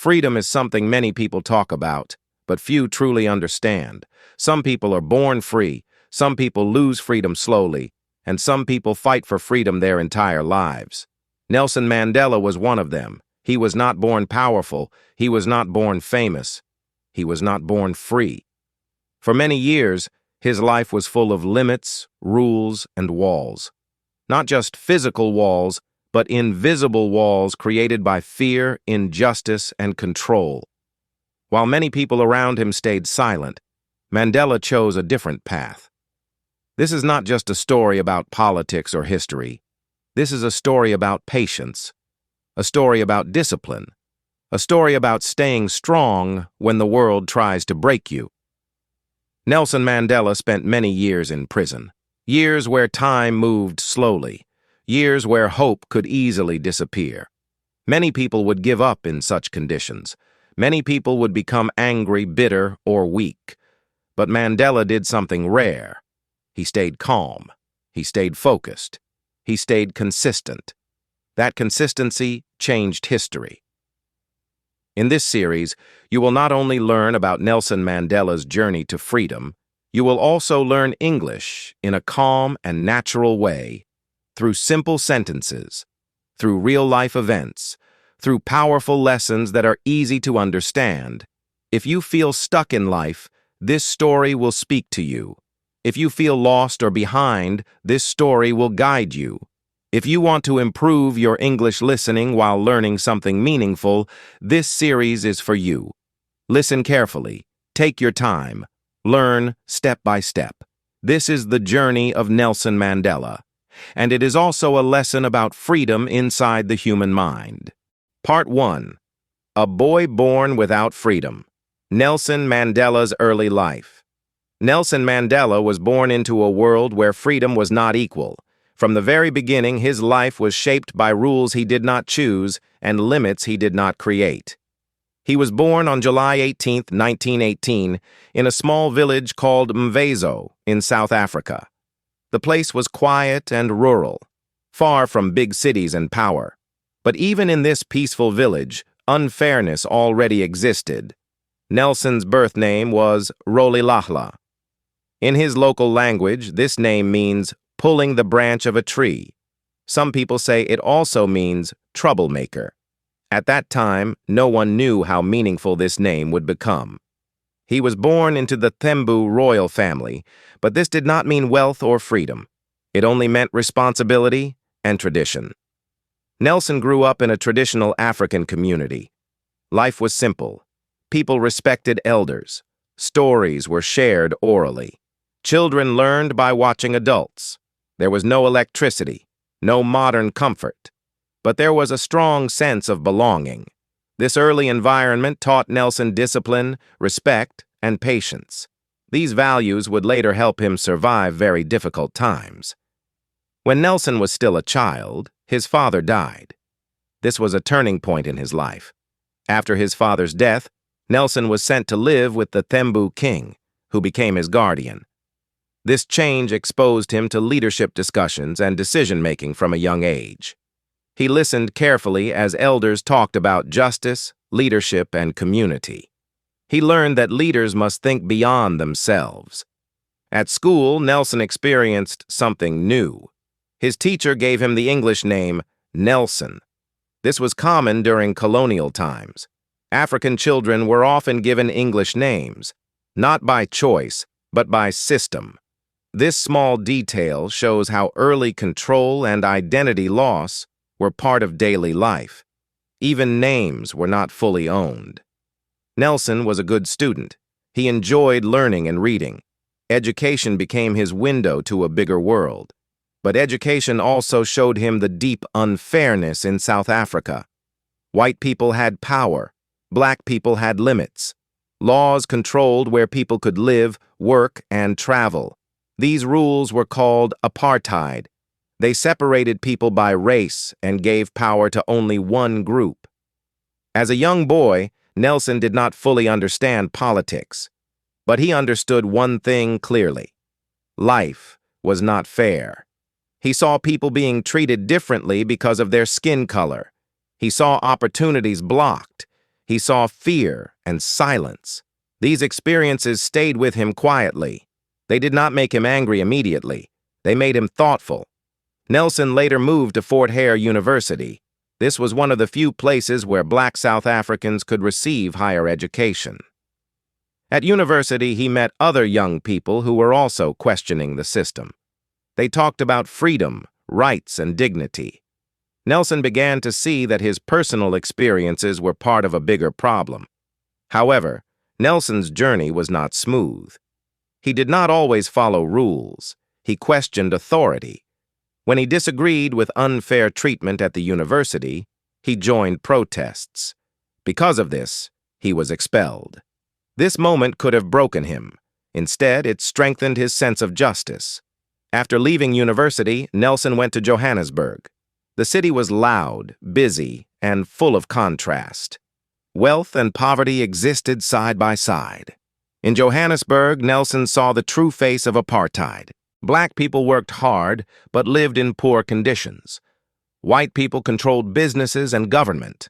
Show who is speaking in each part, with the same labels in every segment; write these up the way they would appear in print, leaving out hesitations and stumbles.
Speaker 1: Freedom is something many people talk about, but few truly understand. Some people are born free, some people lose freedom slowly, and some people fight for freedom their entire lives. Nelson Mandela was one of them. He was not born powerful, he was not born famous, he was not born free. For many years, his life was full of limits, rules, and walls. Not just physical walls, but invisible walls created by fear, injustice, and control. While many people around him stayed silent, Mandela chose a different path. This is not just a story about politics or history. This is a story about patience, a story about discipline, a story about staying strong when the world tries to break you. Nelson Mandela spent many years in prison, years where time moved slowly, years where hope could easily disappear. Many people would give up in such conditions. Many people would become angry, bitter, or weak. But Mandela did something rare. He stayed calm. He stayed focused. He stayed consistent. That consistency changed history. In this series, you will not only learn about Nelson Mandela's journey to freedom, you will also learn English in a calm and natural way, through simple sentences, through real-life events, through powerful lessons that are easy to understand. If you feel stuck in life, this story will speak to you. If you feel lost or behind, this story will guide you. If you want to improve your English listening while learning something meaningful, this series is for you. Listen carefully. Take your time. Learn step by step. This is the journey of Nelson Mandela, and it is also a lesson about freedom inside the human mind. Part 1. A Boy Born Without Freedom. Nelson Mandela's Early Life. Nelson Mandela was born into a world where freedom was not equal. From the very beginning, his life was shaped by rules he did not choose and limits he did not create. He was born on July 18, 1918, in a small village called Mvezo in South Africa. The place was quiet and rural, far from big cities and power. But even in this peaceful village, unfairness already existed. Nelson's birth name was Rolihlahla. In his local language, this name means pulling the branch of a tree. Some people say it also means troublemaker. At that time, no one knew how meaningful this name would become. He was born into the Thembu royal family, but this did not mean wealth or freedom. It only meant responsibility and tradition. Nelson grew up in a traditional African community. Life was simple. People respected elders. Stories were shared orally. Children learned by watching adults. There was no electricity, no modern comfort, but there was a strong sense of belonging. This early environment taught Nelson discipline, respect, and patience. These values would later help him survive very difficult times. When Nelson was still a child, his father died. This was a turning point in his life. After his father's death, Nelson was sent to live with the Thembu king, who became his guardian. This change exposed him to leadership discussions and decision-making from a young age. He listened carefully as elders talked about justice, leadership, and community. He learned that leaders must think beyond themselves. At school, Nelson experienced something new. His teacher gave him the English name Nelson. This was common during colonial times. African children were often given English names, not by choice, but by system. This small detail shows how early control and identity loss were part of daily life. Even names were not fully owned. Nelson was a good student. He enjoyed learning and reading. Education became his window to a bigger world. But education also showed him the deep unfairness in South Africa. White people had power. Black people had limits. Laws controlled where people could live, work, and travel. These rules were called apartheid. They separated people by race and gave power to only one group. As a young boy, Nelson did not fully understand politics, but he understood one thing clearly. Life was not fair. He saw people being treated differently because of their skin color. He saw opportunities blocked. He saw fear and silence. These experiences stayed with him quietly. They did not make him angry immediately. They made him thoughtful. Nelson later moved to Fort Hare University. This was one of the few places where Black South Africans could receive higher education. At university, he met other young people who were also questioning the system. They talked about freedom, rights, and dignity. Nelson began to see that his personal experiences were part of a bigger problem. However, Nelson's journey was not smooth. He did not always follow rules. He questioned authority. When he disagreed with unfair treatment at the university, he joined protests. Because of this, he was expelled. This moment could have broken him. Instead, it strengthened his sense of justice. After leaving university, Nelson went to Johannesburg. The city was loud, busy, and full of contrast. Wealth and poverty existed side by side. In Johannesburg, Nelson saw the true face of apartheid. Black people worked hard, but lived in poor conditions. White people controlled businesses and government.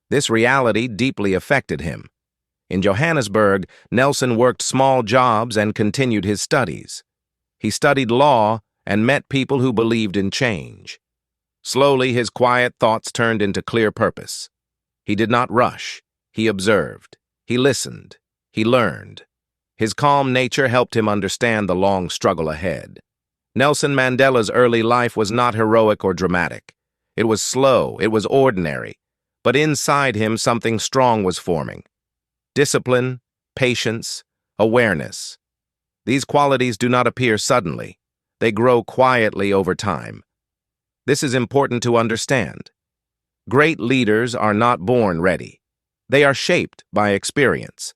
Speaker 1: This reality deeply affected him. In Johannesburg, Nelson worked small jobs and continued his studies. He studied law and met people who believed in change. Slowly, his quiet thoughts turned into clear purpose. He did not rush. He observed. He listened. He learned. His calm nature helped him understand the long struggle ahead. Nelson Mandela's early life was not heroic or dramatic. It was slow, it was ordinary, but inside him something strong was forming. Discipline, patience, awareness. These qualities do not appear suddenly. They grow quietly over time. This is important to understand. Great leaders are not born ready. They are shaped by experience.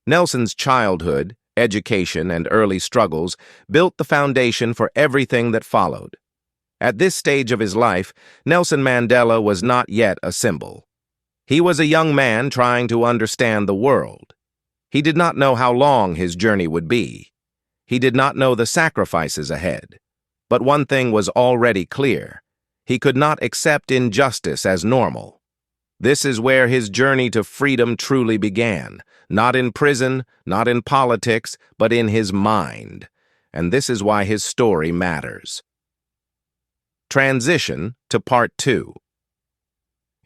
Speaker 1: Nelson's childhood, education, and early struggles built the foundation for everything that followed. At this stage of his life, Nelson Mandela was not yet a symbol. He was a young man trying to understand the world. He did not know how long his journey would be. He did not know the sacrifices ahead. But one thing was already clear. He could not accept injustice as normal. This is where his journey to freedom truly began, not in prison, not in politics, but in his mind. And this is why his story matters. Transition to Part 2.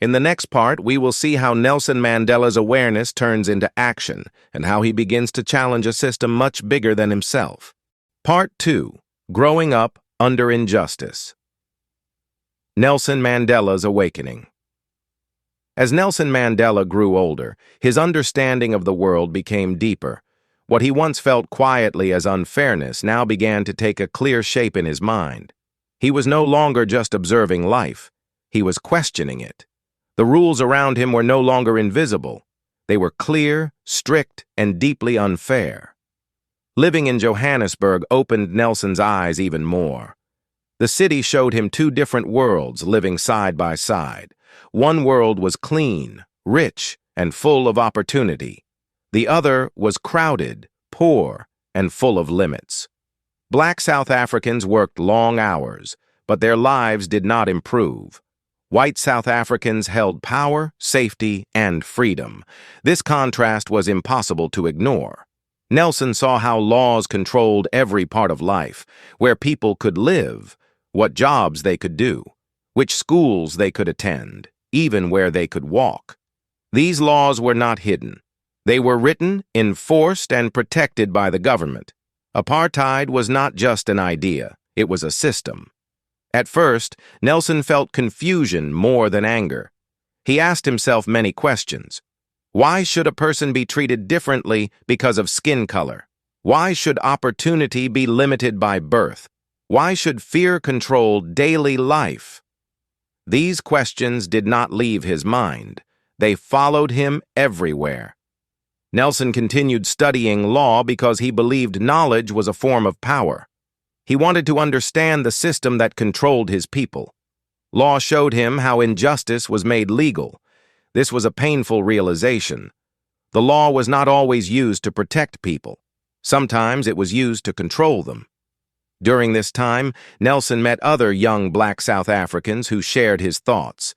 Speaker 1: In the next part, we will see how Nelson Mandela's awareness turns into action and how he begins to challenge a system much bigger than himself. Part 2. Growing Up Under Injustice. Nelson Mandela's Awakening. As Nelson Mandela grew older, his understanding of the world became deeper. What he once felt quietly as unfairness now began to take a clear shape in his mind. He was no longer just observing life. He was questioning it. The rules around him were no longer invisible. They were clear, strict, and deeply unfair. Living in Johannesburg opened Nelson's eyes even more. The city showed him two different worlds living side by side. One world was clean, rich, and full of opportunity. The other was crowded, poor, and full of limits. Black South Africans worked long hours, but their lives did not improve. White South Africans held power, safety, and freedom. This contrast was impossible to ignore. Nelson saw how laws controlled every part of life, where people could live, what jobs they could do, which schools they could attend, even where they could walk. These laws were not hidden. They were written, enforced, and protected by the government. Apartheid was not just an idea, it was a system. At first, Nelson felt confusion more than anger. He asked himself many questions. Why should a person be treated differently because of skin color? Why should opportunity be limited by birth? Why should fear control daily life? These questions did not leave his mind. They followed him everywhere. Nelson continued studying law because he believed knowledge was a form of power. He wanted to understand the system that controlled his people. Law showed him how injustice was made legal. This was a painful realization. The law was not always used to protect people. Sometimes it was used to control them. During this time, Nelson met other young Black South Africans who shared his thoughts.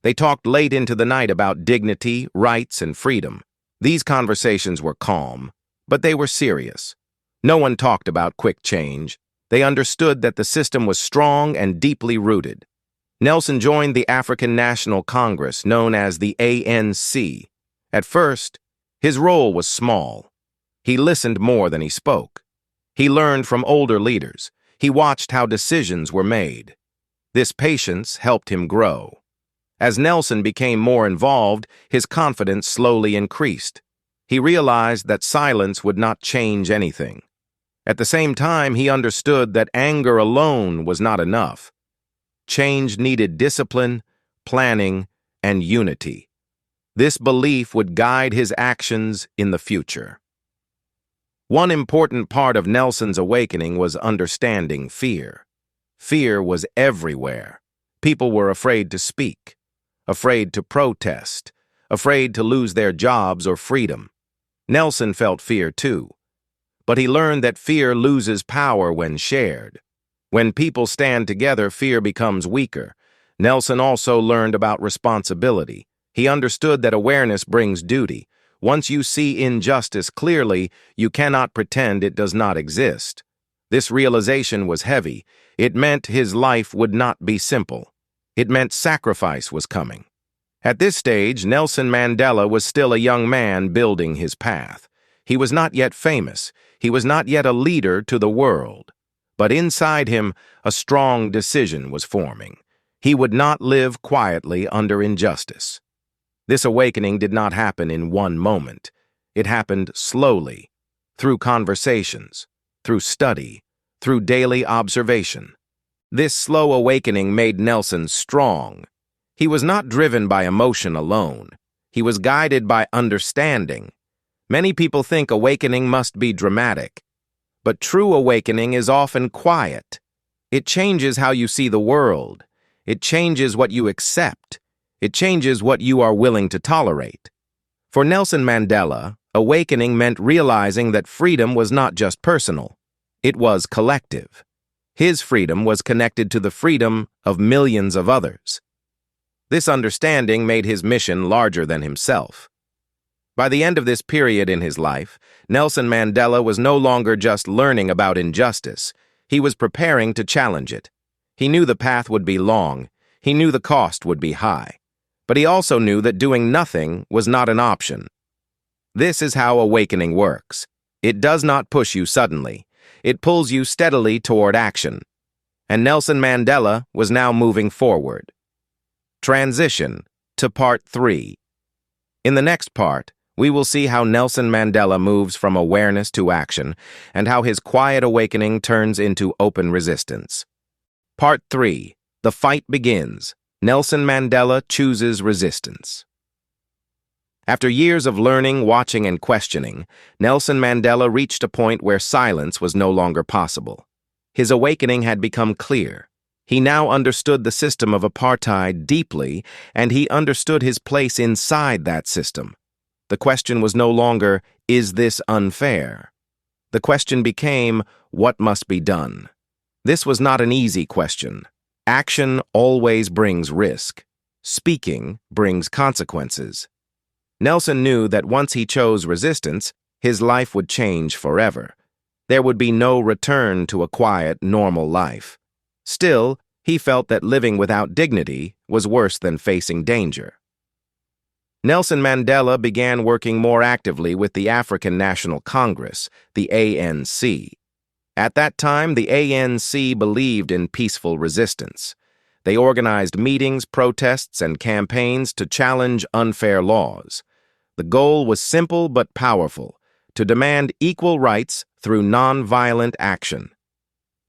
Speaker 1: They talked late into the night about dignity, rights, and freedom. These conversations were calm, but they were serious. No one talked about quick change. They understood that the system was strong and deeply rooted. Nelson joined the African National Congress, known as the ANC. At first, his role was small. He listened more than he spoke. He learned from older leaders. He watched how decisions were made. This patience helped him grow. As Nelson became more involved, his confidence slowly increased. He realized that silence would not change anything. At the same time, he understood that anger alone was not enough. Change needed discipline, planning, and unity. This belief would guide his actions in the future. One important part of Nelson's awakening was understanding fear. Fear was everywhere. People were afraid to speak, afraid to protest, afraid to lose their jobs or freedom. Nelson felt fear too. But he learned that fear loses power when shared. When people stand together, fear becomes weaker. Nelson also learned about responsibility. He understood that awareness brings duty. Once you see injustice clearly, you cannot pretend it does not exist. This realization was heavy. It meant his life would not be simple. It meant sacrifice was coming. At this stage, Nelson Mandela was still a young man building his path. He was not yet famous. He was not yet a leader to the world. But inside him, a strong decision was forming. He would not live quietly under injustice. This awakening did not happen in one moment. It happened slowly, through conversations, through study, through daily observation. This slow awakening made Nelson strong. He was not driven by emotion alone. He was guided by understanding. Many people think awakening must be dramatic, but true awakening is often quiet. It changes how you see the world. It changes what you accept. It changes what you are willing to tolerate. For Nelson Mandela, awakening meant realizing that freedom was not just personal. It was collective. His freedom was connected to the freedom of millions of others. This understanding made his mission larger than himself. By the end of this period in his life, Nelson Mandela was no longer just learning about injustice. He was preparing to challenge it. He knew the path would be long. He knew the cost would be high. But he also knew that doing nothing was not an option. This is how awakening works. It does not push you suddenly. It pulls you steadily toward action. And Nelson Mandela was now moving forward. Transition to Part 3. In the next part, we will see how Nelson Mandela moves from awareness to action and how his quiet awakening turns into open resistance. Part 3. The fight begins. Nelson Mandela chooses resistance. After years of learning, watching, and questioning, Nelson Mandela reached a point where silence was no longer possible. His awakening had become clear. He now understood the system of apartheid deeply, and he understood his place inside that system. The question was no longer, is this unfair? The question became, what must be done? This was not an easy question. Action always brings risk. Speaking brings consequences. Nelson knew that once he chose resistance, his life would change forever. There would be no return to a quiet, normal life. Still, he felt that living without dignity was worse than facing danger. Nelson Mandela began working more actively with the African National Congress, the ANC. At that time, the ANC believed in peaceful resistance. They organized meetings, protests, and campaigns to challenge unfair laws. The goal was simple but powerful: to demand equal rights through nonviolent action.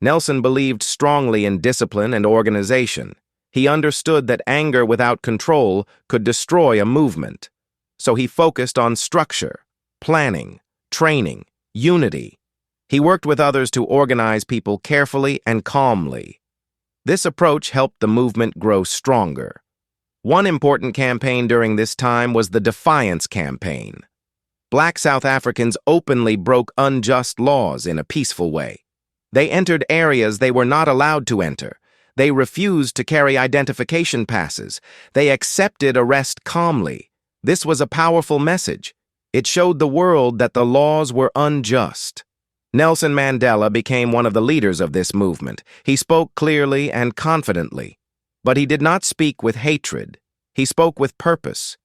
Speaker 1: Nelson believed strongly in discipline and organization. He understood that anger without control could destroy a movement. So he focused on structure, planning, training, unity. He worked with others to organize people carefully and calmly. This approach helped the movement grow stronger. One important campaign during this time was the Defiance Campaign. Black South Africans openly broke unjust laws in a peaceful way. They entered areas they were not allowed to enter. They refused to carry identification passes. They accepted arrest calmly. This was a powerful message. It showed the world that the laws were unjust. Nelson Mandela became one of the leaders of this movement. He spoke clearly and confidently. But he did not speak with hatred. He spoke with purpose.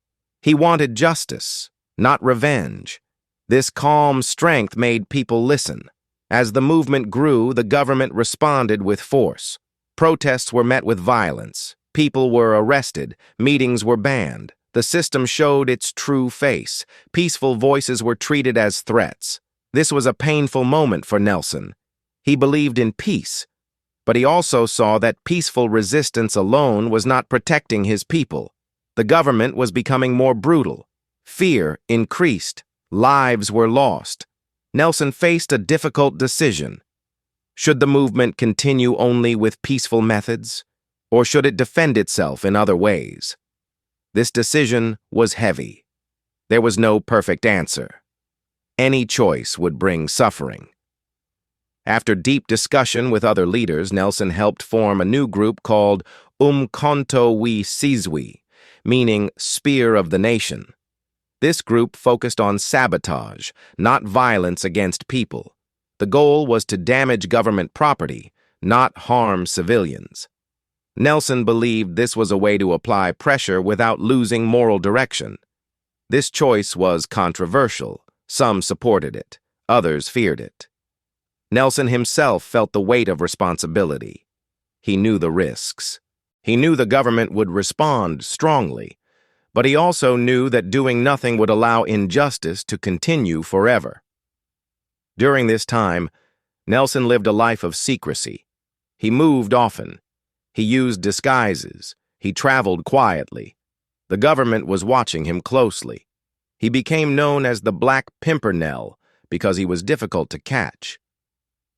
Speaker 1: He wanted justice, not revenge. This calm strength made people listen. As the movement grew, the government responded with force. Protests were met with violence. People were arrested. Meetings were banned. The system showed its true face. Peaceful voices were treated as threats. This was a painful moment for Nelson. He believed in peace, but he also saw that peaceful resistance alone was not protecting his people. The government was becoming more brutal. Fear increased. Lives were lost. Nelson faced a difficult decision. Should the movement continue only with peaceful methods, or should it defend itself in other ways? This decision was heavy. There was no perfect answer. Any choice would bring suffering. After deep discussion with other leaders, Nelson helped form a new group called Umkhonto we Sizwe, meaning Spear of the Nation. This group focused on sabotage, not violence against people. The goal was to damage government property, not harm civilians. Nelson believed this was a way to apply pressure without losing moral direction. This choice was controversial. Some supported it. Others feared it. Nelson himself felt the weight of responsibility. He knew the risks. He knew the government would respond strongly, but he also knew that doing nothing would allow injustice to continue forever. During this time, Nelson lived a life of secrecy. He moved often. He used disguises. He traveled quietly. The government was watching him closely. He became known as the Black Pimpernel because he was difficult to catch.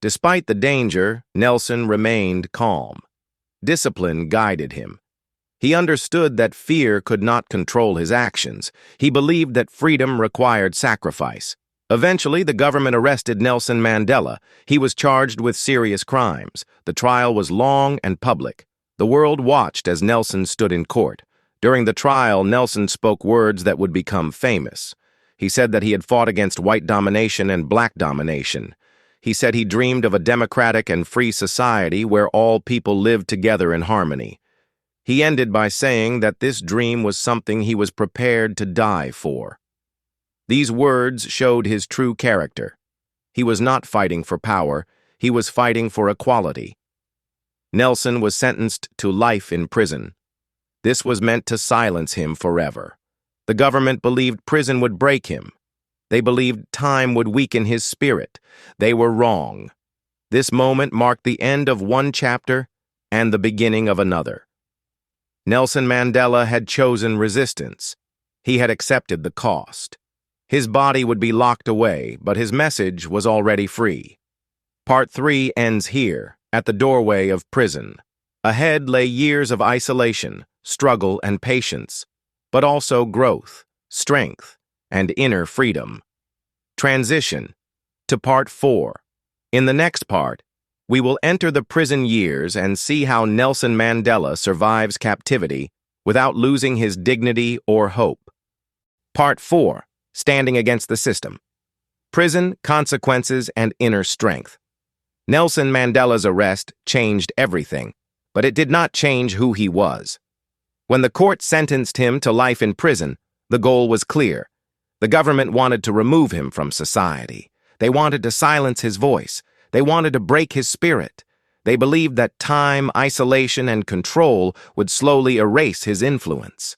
Speaker 1: Despite the danger, Nelson remained calm. Discipline guided him. He understood that fear could not control his actions. He believed that freedom required sacrifice. Eventually, the government arrested Nelson Mandela. He was charged with serious crimes. The trial was long and public. The world watched as Nelson stood in court. During the trial, Nelson spoke words that would become famous. He said that he had fought against white domination and black domination. He said he dreamed of a democratic and free society where all people lived together in harmony. He ended by saying that this dream was something he was prepared to die for. These words showed his true character. He was not fighting for power, he was fighting for equality. Nelson was sentenced to life in prison. This was meant to silence him forever. The government believed prison would break him. They believed time would weaken his spirit. They were wrong. This moment marked the end of one chapter and the beginning of another. Nelson Mandela had chosen resistance. He had accepted the cost. His body would be locked away, but his message was already free. Part 3 ends here, at the doorway of prison. Ahead lay years of isolation, struggle, and patience, but also growth, strength, and inner freedom. Transition to Part 4. In the next part, we will enter the prison years and see how Nelson Mandela survives captivity without losing his dignity or hope. Part 4. Standing against the system. Prison, consequences, and inner strength. Nelson Mandela's arrest changed everything, but it did not change who he was. When the court sentenced him to life in prison, the goal was clear. The government wanted to remove him from society. They wanted to silence his voice. They wanted to break his spirit. They believed that time, isolation, and control would slowly erase his influence.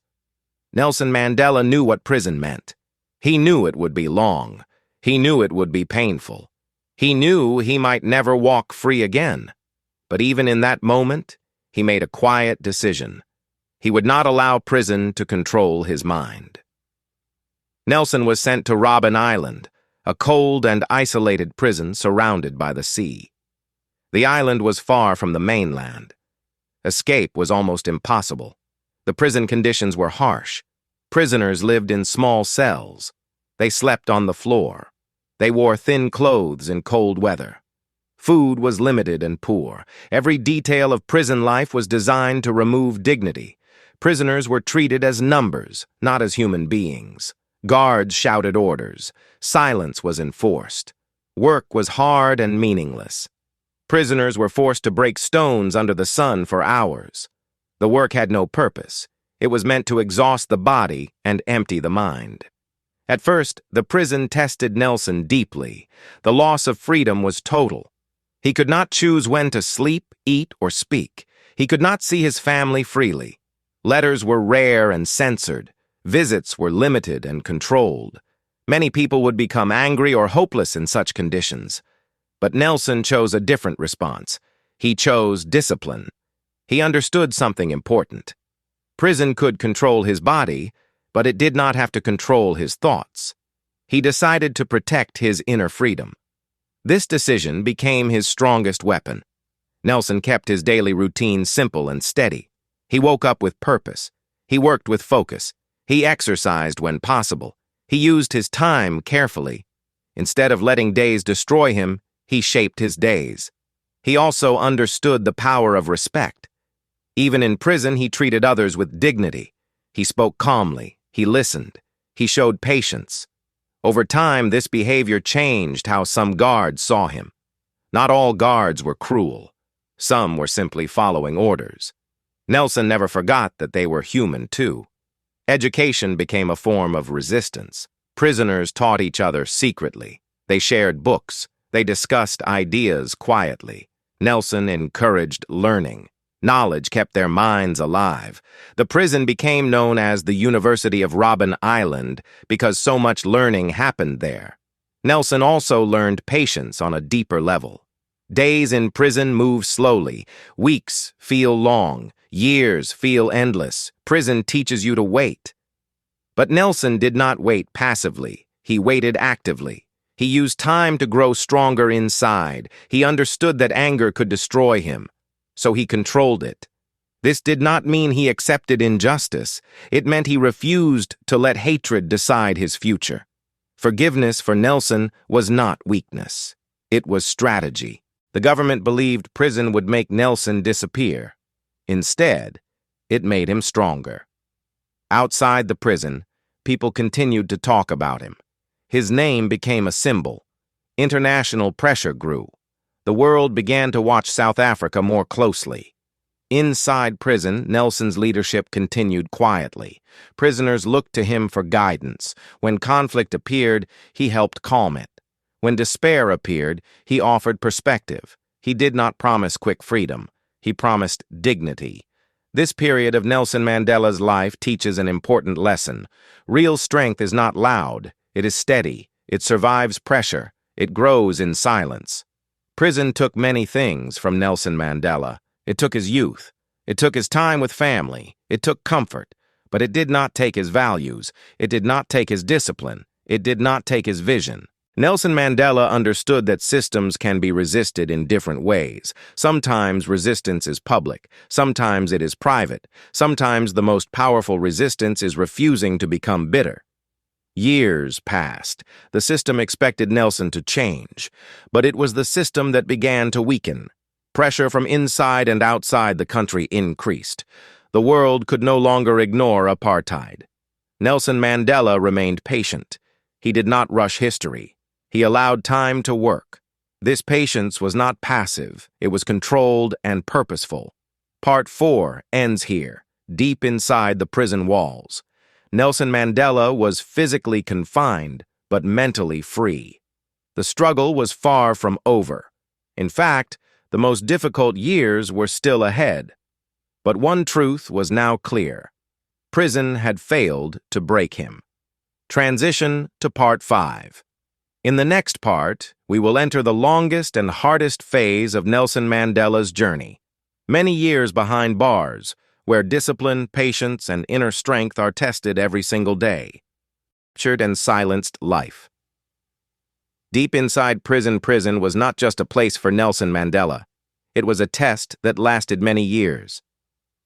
Speaker 1: Nelson Mandela knew what prison meant. He knew it would be long. He knew it would be painful. He knew he might never walk free again. But even in that moment, he made a quiet decision. He would not allow prison to control his mind. Nelson was sent to Robben Island, a cold and isolated prison surrounded by the sea. The island was far from the mainland. Escape was almost impossible. The prison conditions were harsh. Prisoners lived in small cells. They slept on the floor. They wore thin clothes in cold weather. Food was limited and poor. Every detail of prison life was designed to remove dignity. Prisoners were treated as numbers, not as human beings. Guards shouted orders. Silence was enforced. Work was hard and meaningless. Prisoners were forced to break stones under the sun for hours. The work had no purpose. It was meant to exhaust the body and empty the mind. At first, the prison tested Nelson deeply. The loss of freedom was total. He could not choose when to sleep, eat, or speak. He could not see his family freely. Letters were rare and censored. Visits were limited and controlled. Many people would become angry or hopeless in such conditions. But Nelson chose a different response. He chose discipline. He understood something important. Prison could control his body, but it did not have to control his thoughts. He decided to protect his inner freedom. This decision became his strongest weapon. Nelson kept his daily routine simple and steady. He woke up with purpose. He worked with focus. He exercised when possible. He used his time carefully. Instead of letting days destroy him, he shaped his days. He also understood the power of respect. Even in prison, he treated others with dignity. He spoke calmly. He listened. He showed patience. Over time, this behavior changed how some guards saw him. Not all guards were cruel. Some were simply following orders. Nelson never forgot that they were human, too. Education became a form of resistance. Prisoners taught each other secretly. They shared books. They discussed ideas quietly. Nelson encouraged learning. Knowledge kept their minds alive. The prison became known as the University of Robben Island because so much learning happened there. Nelson also learned patience on a deeper level. Days in prison move slowly. Weeks feel long. Years feel endless. Prison teaches you to wait. But Nelson did not wait passively. He waited actively. He used time to grow stronger inside. He understood that anger could destroy him, so he controlled it. This did not mean he accepted injustice. It meant he refused to let hatred decide his future. Forgiveness for Nelson was not weakness. It was strategy. The government believed prison would make Nelson disappear. Instead, it made him stronger. Outside the prison, people continued to talk about him. His name became a symbol. International pressure grew. The world began to watch South Africa more closely. Inside prison, Nelson's leadership continued quietly. Prisoners looked to him for guidance. When conflict appeared, he helped calm it. When despair appeared, he offered perspective. He did not promise quick freedom. He promised dignity. This period of Nelson Mandela's life teaches an important lesson. Real strength is not loud. It is steady. It survives pressure. It grows in silence. Prison took many things from Nelson Mandela. It took his youth. It took his time with family. It took comfort. But it did not take his values. It did not take his discipline. It did not take his vision. Nelson Mandela understood that systems can be resisted in different ways. Sometimes resistance is public. Sometimes it is private. Sometimes the most powerful resistance is refusing to become bitter. Years passed. The system expected Nelson to change, but it was the system that began to weaken. Pressure from inside and outside the country increased. The world could no longer ignore apartheid. Nelson Mandela remained patient. He did not rush history. He allowed time to work. This patience was not passive. It was controlled and purposeful. Part 4 ends here, deep inside the prison walls. Nelson Mandela was physically confined, but mentally free. The struggle was far from over. In fact, the most difficult years were still ahead. But one truth was now clear. Prison had failed to break him. Transition to Part 5. In the next part, we will enter the longest and hardest phase of Nelson Mandela's journey. Many years behind bars, where discipline, patience, and inner strength are tested every single day. Captured and silenced life. Deep inside prison was not just a place for Nelson Mandela. It was a test that lasted many years.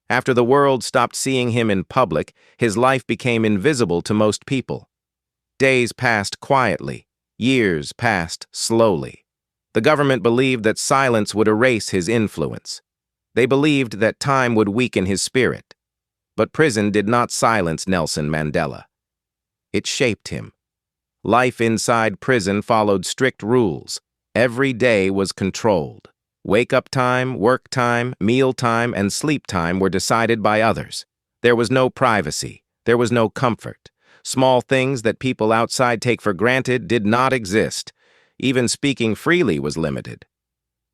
Speaker 1: After the world stopped seeing him in public, his life became invisible to most people. Days passed quietly. Years passed slowly. The The government believed that silence would erase his influence. They believed that time would weaken his spirit. But prison did not silence Nelson Mandela. It shaped him. Life inside prison followed strict rules. Every day was controlled. Wake-up time, work time, meal time, and sleep time were decided by others. There was no privacy. There was no comfort. Small things that people outside take for granted did not exist. Even speaking freely was limited.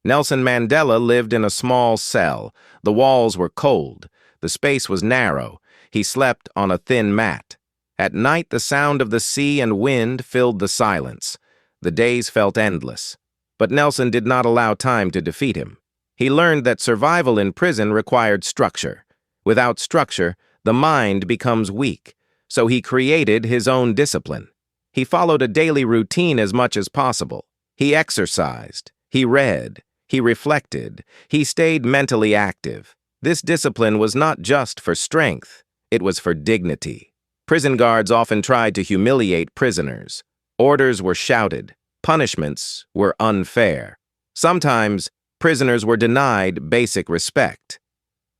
Speaker 1: Nelson Mandela lived in a small cell. The walls were cold. The space was narrow. He slept on a thin mat. At night, the sound of the sea and wind filled the silence. The days felt endless. But Nelson did not allow time to defeat him. He learned that survival in prison required structure. Without structure, the mind becomes weak. So he created his own discipline. He followed a daily routine as much as possible. He exercised. He read. He reflected. He stayed mentally active. This discipline was not just for strength. It was for dignity. Prison guards often tried to humiliate prisoners. Orders were shouted. Punishments were unfair. Sometimes, prisoners were denied basic respect.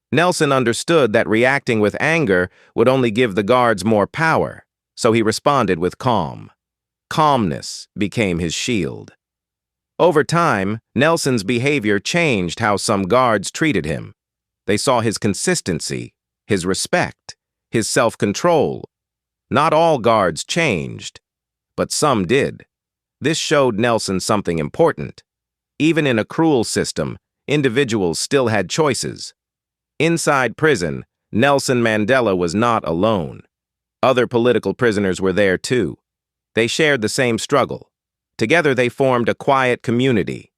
Speaker 1: Nelson understood that reacting with anger would only give the guards more power, so he responded with calm. Calmness became his shield. Over time, Nelson's behavior changed how some guards treated him. They saw his consistency, his respect, his self-control. Not all guards changed, but some did. This showed Nelson something important. Even in a cruel system, individuals still had choices. Inside prison, Nelson Mandela was not alone. Other political prisoners were there too. They shared the same struggle. Together they formed a quiet community.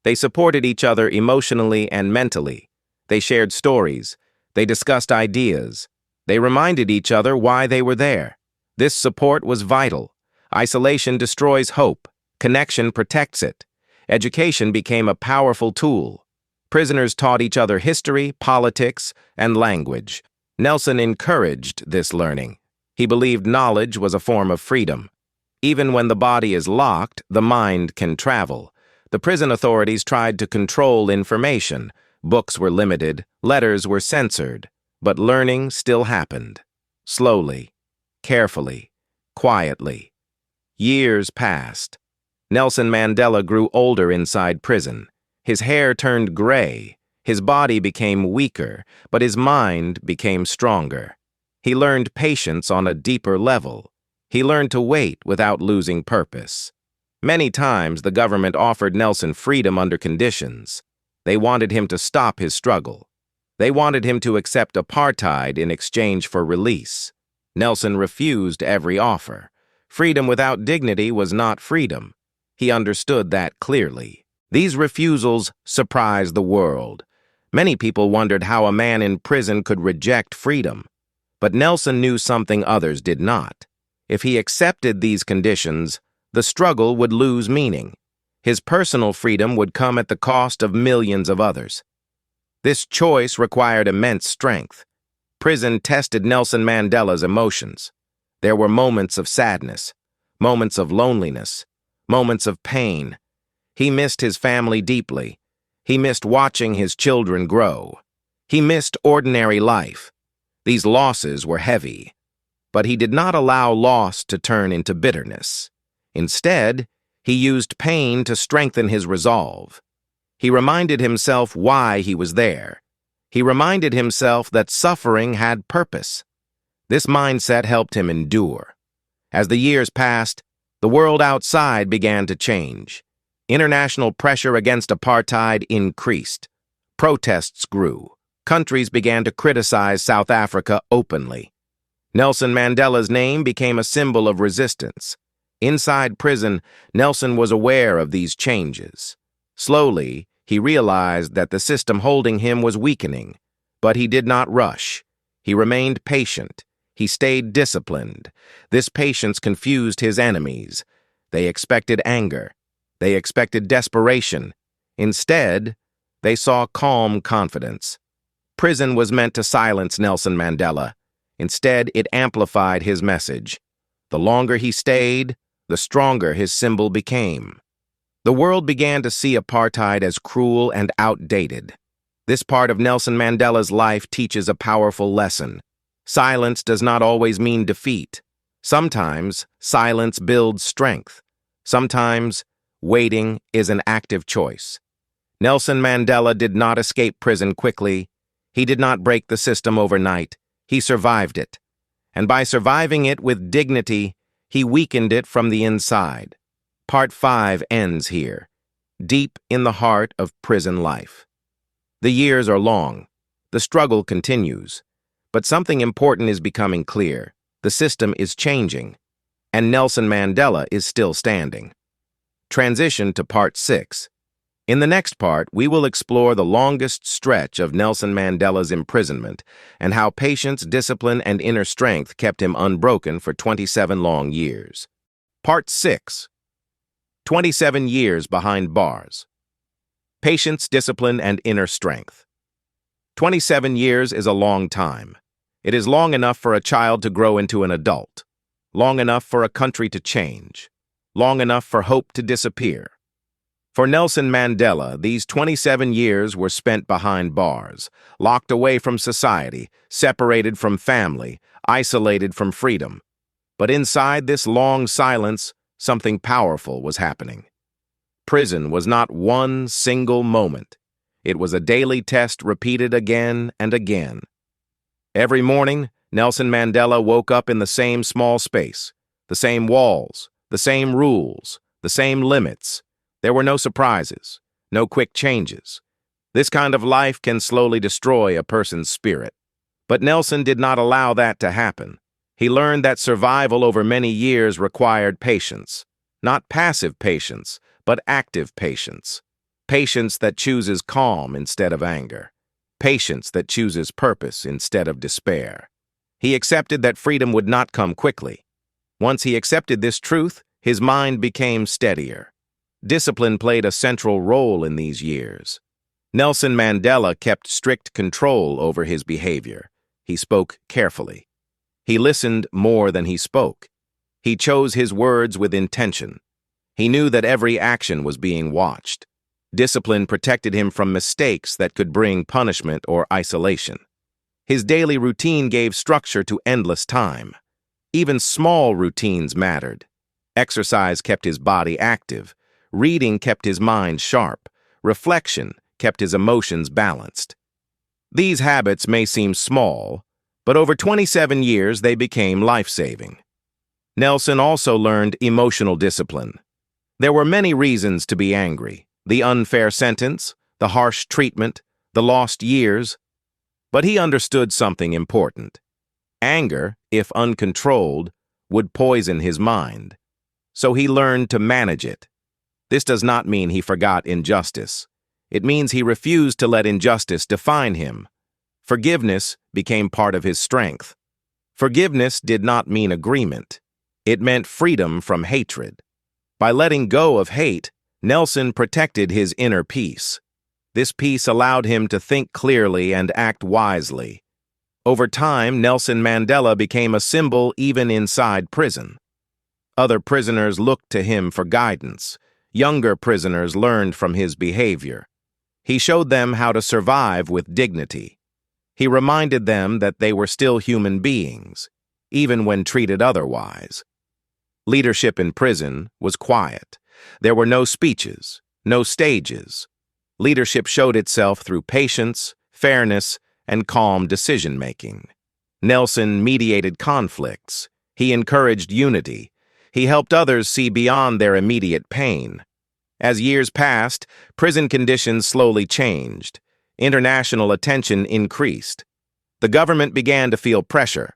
Speaker 1: They supported each other emotionally and mentally. They shared stories. They discussed ideas. They reminded each other why they were there. This support was vital. Isolation destroys hope. Connection protects it. Education became a powerful tool. Prisoners taught each other history, politics, and language. Nelson encouraged this learning. He believed knowledge was a form of freedom. Even when the body is locked, the mind can travel. The prison authorities tried to control information. Books were limited, letters were censored, but learning still happened. Slowly, carefully, quietly. Years passed. Nelson Mandela grew older inside prison. His hair turned gray. His body became weaker, but his mind became stronger. He learned patience on a deeper level. He learned to wait without losing purpose. Many times, the government offered Nelson freedom under conditions. They wanted him to stop his struggle. They wanted him to accept apartheid in exchange for release. Nelson refused every offer. Freedom without dignity was not freedom. He understood that clearly. These refusals surprised the world. Many people wondered how a man in prison could reject freedom. But Nelson knew something others did not. If he accepted these conditions, the struggle would lose meaning. His personal freedom would come at the cost of millions of others. This choice required immense strength. Prison tested Nelson Mandela's emotions. There were moments of sadness, moments of loneliness, moments of pain. He missed his family deeply. He missed watching his children grow. He missed ordinary life. These losses were heavy. But he did not allow loss to turn into bitterness. Instead, he used pain to strengthen his resolve. He reminded himself why he was there. He reminded himself that suffering had purpose. This mindset helped him endure. As the years passed, the world outside began to change. International pressure against apartheid increased. Protests grew. Countries began to criticize South Africa openly. Nelson Mandela's name became a symbol of resistance. Inside prison, Nelson was aware of these changes. Slowly, he realized that the system holding him was weakening, but he did not rush. He remained patient. He stayed disciplined. This patience confused his enemies. They expected anger. They expected desperation. Instead, they saw calm confidence. Prison was meant to silence Nelson Mandela. Instead, it amplified his message. The longer he stayed, the stronger his symbol became. The world began to see apartheid as cruel and outdated. This part of Nelson Mandela's life teaches a powerful lesson. Silence does not always mean defeat. Sometimes, silence builds strength. Sometimes, waiting is an active choice. Nelson Mandela did not escape prison quickly. He did not break the system overnight. He survived it. And by surviving it with dignity, he weakened it from the inside. Part 5 ends here, deep in the heart of prison life. The years are long. The struggle continues. But something important is becoming clear. The system is changing, and Nelson Mandela is still standing. Transition to Part 6. In the next part, we will explore the longest stretch of Nelson Mandela's imprisonment and how patience, discipline, and inner strength kept him unbroken for 27 long years. Part 6. 27 years behind bars. Patience, discipline, and inner strength. 27 years is a long time. It is long enough for a child to grow into an adult, long enough for a country to change, long enough for hope to disappear. For Nelson Mandela, these 27 years were spent behind bars, locked away from society, separated from family, isolated from freedom. But inside this long silence, something powerful was happening. Prison was not one single moment. It was a daily test repeated again and again. Every morning, Nelson Mandela woke up in the same small space, the same walls, the same rules, the same limits. There were no surprises, no quick changes. This kind of life can slowly destroy a person's spirit. But Nelson did not allow that to happen. He learned that survival over many years required patience. Not passive patience, but active patience. Patience that chooses calm instead of anger. Patience that chooses purpose instead of despair. He accepted that freedom would not come quickly. Once he accepted this truth, his mind became steadier. Discipline played a central role in these years. Nelson Mandela kept strict control over his behavior. He spoke carefully. He listened more than he spoke. He chose his words with intention. He knew that every action was being watched. Discipline protected him from mistakes that could bring punishment or isolation. His daily routine gave structure to endless time. Even small routines mattered. Exercise kept his body active. Reading kept his mind sharp. Reflection kept his emotions balanced. These habits may seem small, but over 27 years they became life-saving. Nelson also learned emotional discipline. There were many reasons to be angry. The unfair sentence, the harsh treatment, the lost years. But he understood something important. Anger, if uncontrolled, would poison his mind. So he learned to manage it. This does not mean he forgot injustice. It means he refused to let injustice define him. Forgiveness became part of his strength. Forgiveness did not mean agreement. It meant freedom from hatred. By letting go of hate, Nelson protected his inner peace. This peace allowed him to think clearly and act wisely. Over time, Nelson Mandela became a symbol even inside prison. Other prisoners looked to him for guidance. Younger prisoners learned from his behavior. He showed them how to survive with dignity. He reminded them that they were still human beings, even when treated otherwise. Leadership in prison was quiet. There were no speeches, no stages. Leadership showed itself through patience, fairness, and calm decision-making. Nelson mediated conflicts. He encouraged unity. He helped others see beyond their immediate pain. As years passed, prison conditions slowly changed. International attention increased. The government began to feel pressure.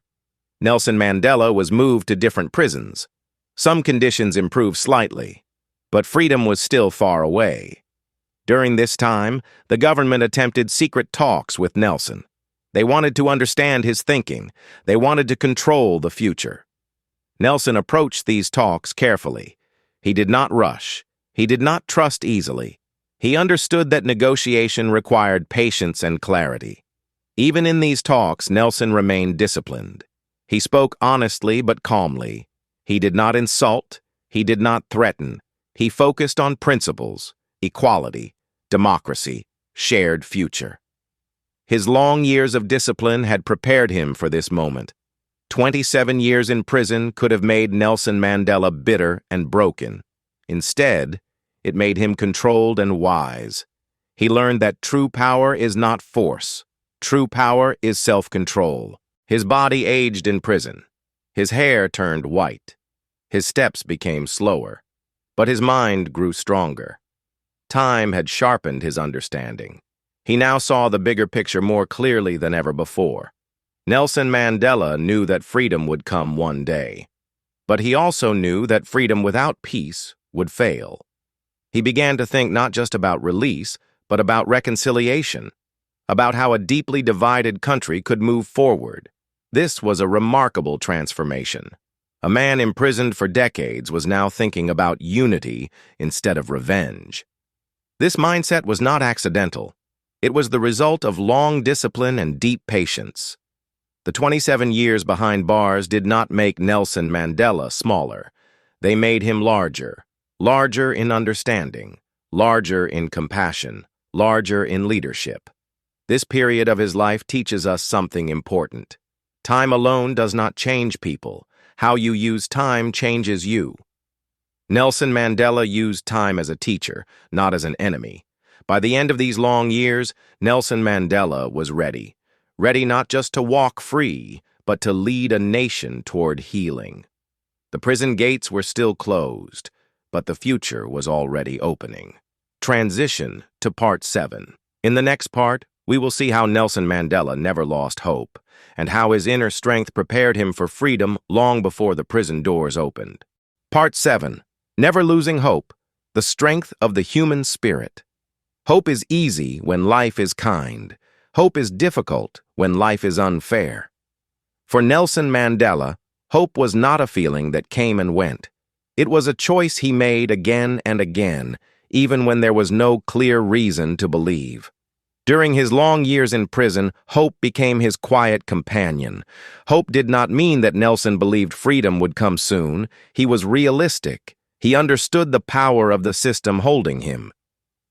Speaker 1: Nelson Mandela was moved to different prisons. Some conditions improved slightly, but freedom was still far away. During this time, the government attempted secret talks with Nelson. They wanted to understand his thinking. They wanted to control the future. Nelson approached these talks carefully. He did not rush. He did not trust easily. He understood that negotiation required patience and clarity. Even in these talks, Nelson remained disciplined. He spoke honestly but calmly. He did not insult. He did not threaten. He focused on principles, equality, democracy, shared future. His long years of discipline had prepared him for this moment. 27 years in prison could have made Nelson Mandela bitter and broken. Instead, it made him controlled and wise. He learned that true power is not force. True power is self-control. His body aged in prison. His hair turned white. His steps became slower. But his mind grew stronger. Time had sharpened his understanding. He now saw the bigger picture more clearly than ever before. Nelson Mandela knew that freedom would come one day. But he also knew that freedom without peace would fail. He began to think not just about release, but about reconciliation, about how a deeply divided country could move forward. This was a remarkable transformation. A man imprisoned for decades was now thinking about unity instead of revenge. This mindset was not accidental. It was the result of long discipline and deep patience. The 27 years behind bars did not make Nelson Mandela smaller. They made him larger. Larger in understanding, larger in compassion, larger in leadership. This period of his life teaches us something important. Time alone does not change people. How you use time changes you. Nelson Mandela used time as a teacher, not as an enemy. By the end of these long years, Nelson Mandela was ready. Ready not just to walk free, but to lead a nation toward healing. The prison gates were still closed, but the future was already opening. Transition to Part 7. In the next part, we will see how Nelson Mandela never lost hope, and how his inner strength prepared him for freedom long before the prison doors opened. Part 7. Never Losing Hope, the Strength of the Human Spirit. Hope is easy when life is kind. Hope is difficult when life is unfair. For Nelson Mandela, hope was not a feeling that came and went. It was a choice he made again and again, even when there was no clear reason to believe. During his long years in prison, hope became his quiet companion. Hope did not mean that Nelson believed freedom would come soon. He was realistic. He understood the power of the system holding him.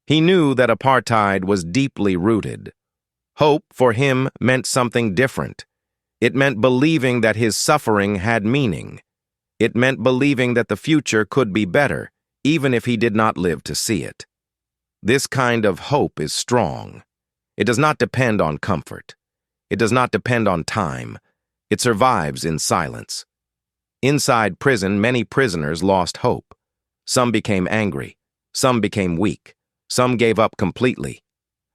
Speaker 1: He knew that apartheid was deeply rooted. Hope, for him, meant something different. It meant believing that his suffering had meaning. It meant believing that the future could be better, even if he did not live to see it. This kind of hope is strong. It does not depend on comfort. It does not depend on time. It survives in silence. Inside prison, many prisoners lost hope. Some became angry. Some became weak. Some gave up completely.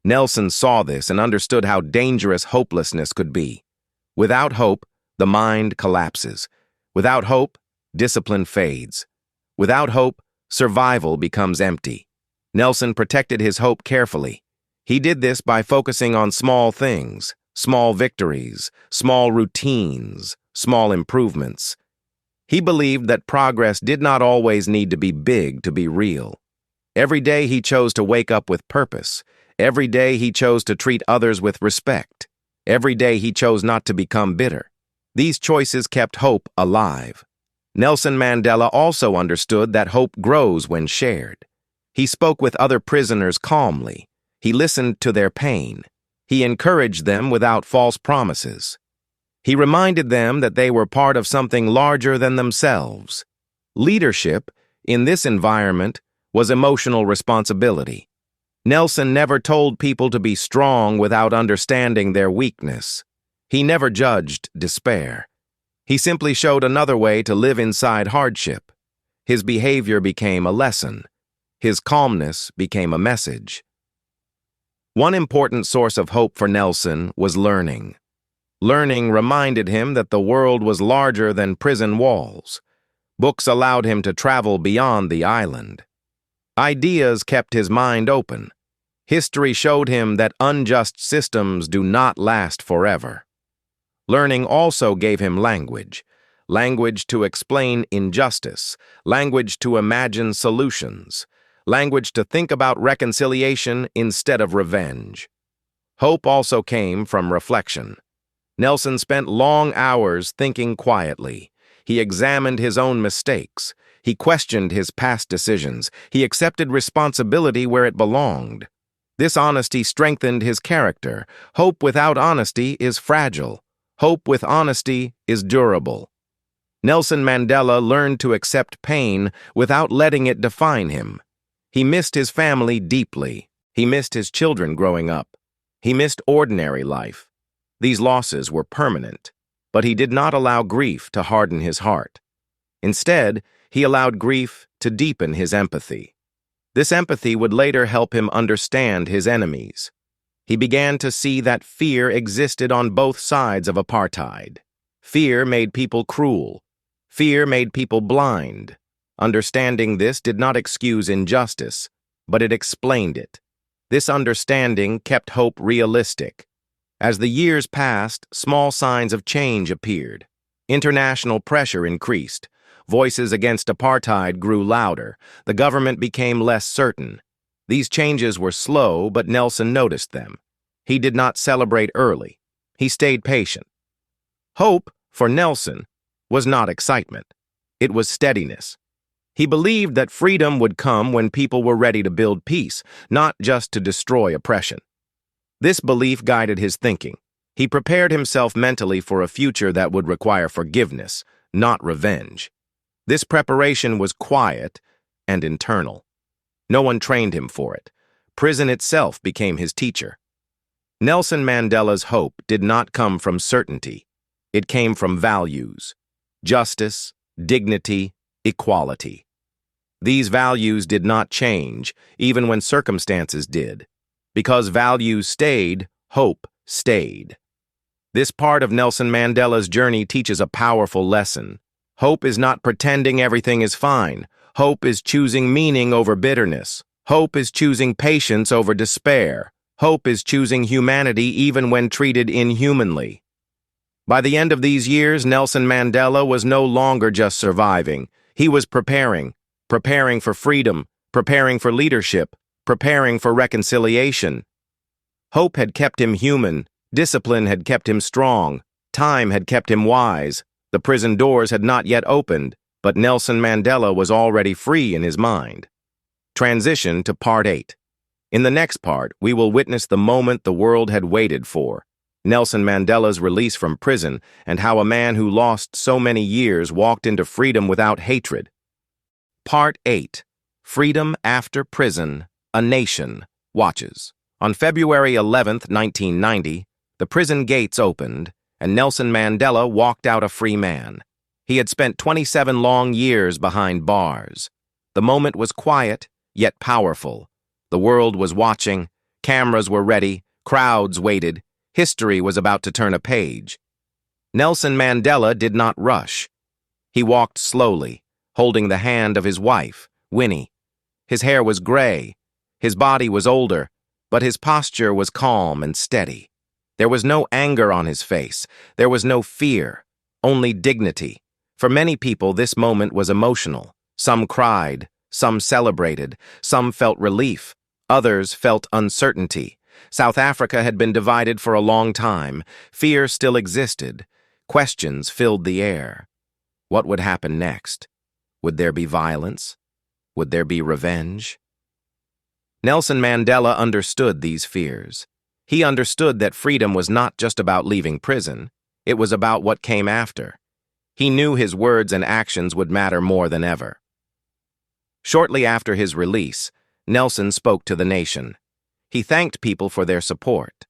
Speaker 1: Nelson saw this and understood how dangerous hopelessness could be. Without hope, the mind collapses. Without hope, discipline fades. Without hope, survival becomes empty. Nelson protected his hope carefully. He did this by focusing on small things, small victories, small routines, small improvements. He believed that progress did not always need to be big to be real. Every day he chose to wake up with purpose. Every day he chose to treat others with respect. Every day he chose not to become bitter. These choices kept hope alive. Nelson Mandela also understood that hope grows when shared. He spoke with other prisoners calmly. He listened to their pain. He encouraged them without false promises. He reminded them that they were part of something larger than themselves. Leadership, in this environment, was emotional responsibility. Nelson never told people to be strong without understanding their weakness. He never judged despair. He simply showed another way to live inside hardship. His behavior became a lesson. His calmness became a message. One important source of hope for Nelson was learning. Learning reminded him that the world was larger than prison walls. Books allowed him to travel beyond the island. Ideas kept his mind open. History showed him that unjust systems do not last forever. Learning also gave him language. Language to explain injustice. Language to imagine solutions. Language to think about reconciliation instead of revenge. Hope also came from reflection. Nelson spent long hours thinking quietly. He examined his own mistakes. He questioned his past decisions. He accepted responsibility where it belonged. This honesty strengthened his character. Hope without honesty is fragile. Hope with honesty is durable. Nelson Mandela learned to accept pain without letting it define him. He missed his family deeply. He missed his children growing up. He missed ordinary life. These losses were permanent, but he did not allow grief to harden his heart. Instead, he allowed grief to deepen his empathy. This empathy would later help him understand his enemies. He began to see that fear existed on both sides of apartheid. Fear made people cruel. Fear made people blind. Understanding this did not excuse injustice, but it explained it. This understanding kept hope realistic. As the years passed, small signs of change appeared. International pressure increased. Voices against apartheid grew louder. The government became less certain. These changes were slow, but Nelson noticed them. He did not celebrate early. He stayed patient. Hope, for Nelson, was not excitement. It was steadiness. He believed that freedom would come when people were ready to build peace, not just to destroy oppression. This belief guided his thinking. He prepared himself mentally for a future that would require forgiveness, not revenge. This preparation was quiet and internal. No one trained him for it. Prison itself became his teacher. Nelson Mandela's hope did not come from certainty. It came from values: justice, dignity, equality. These values did not change, even when circumstances did. Because values stayed, hope stayed. This part of Nelson Mandela's journey teaches a powerful lesson. Hope is not pretending everything is fine. Hope is choosing meaning over bitterness. Hope is choosing patience over despair. Hope is choosing humanity even when treated inhumanly. By the end of these years, Nelson Mandela was no longer just surviving. He was preparing for freedom, preparing for leadership, preparing for reconciliation. Hope had kept him human. Discipline had kept him strong. Time had kept him wise. The prison doors had not yet opened, but Nelson Mandela was already free in his mind. Transition to Part 8. In the next part, we will witness the moment the world had waited for: Nelson Mandela's release from prison, and how a man who lost so many years walked into freedom without hatred. Part 8. Freedom After Prison, A Nation Watches. On February 11, 1990, the prison gates opened, and Nelson Mandela walked out a free man. He had spent 27 long years behind bars. The moment was quiet, yet powerful. The world was watching, cameras were ready, crowds waited. History was about to turn a page. Nelson Mandela did not rush. He walked slowly, holding the hand of his wife, Winnie. His hair was gray. His body was older, but his posture was calm and steady. There was no anger on his face. There was no fear, only dignity. For many people, this moment was emotional. Some cried, some celebrated, some felt relief, others felt uncertainty. South Africa had been divided for a long time. Fear still existed. Questions filled the air. What would happen next? Would there be violence? Would there be revenge? Nelson Mandela understood these fears. He understood that freedom was not just about leaving prison. It was about what came after. He knew his words and actions would matter more than ever. Shortly after his release, Nelson spoke to the nation. He thanked people for their support.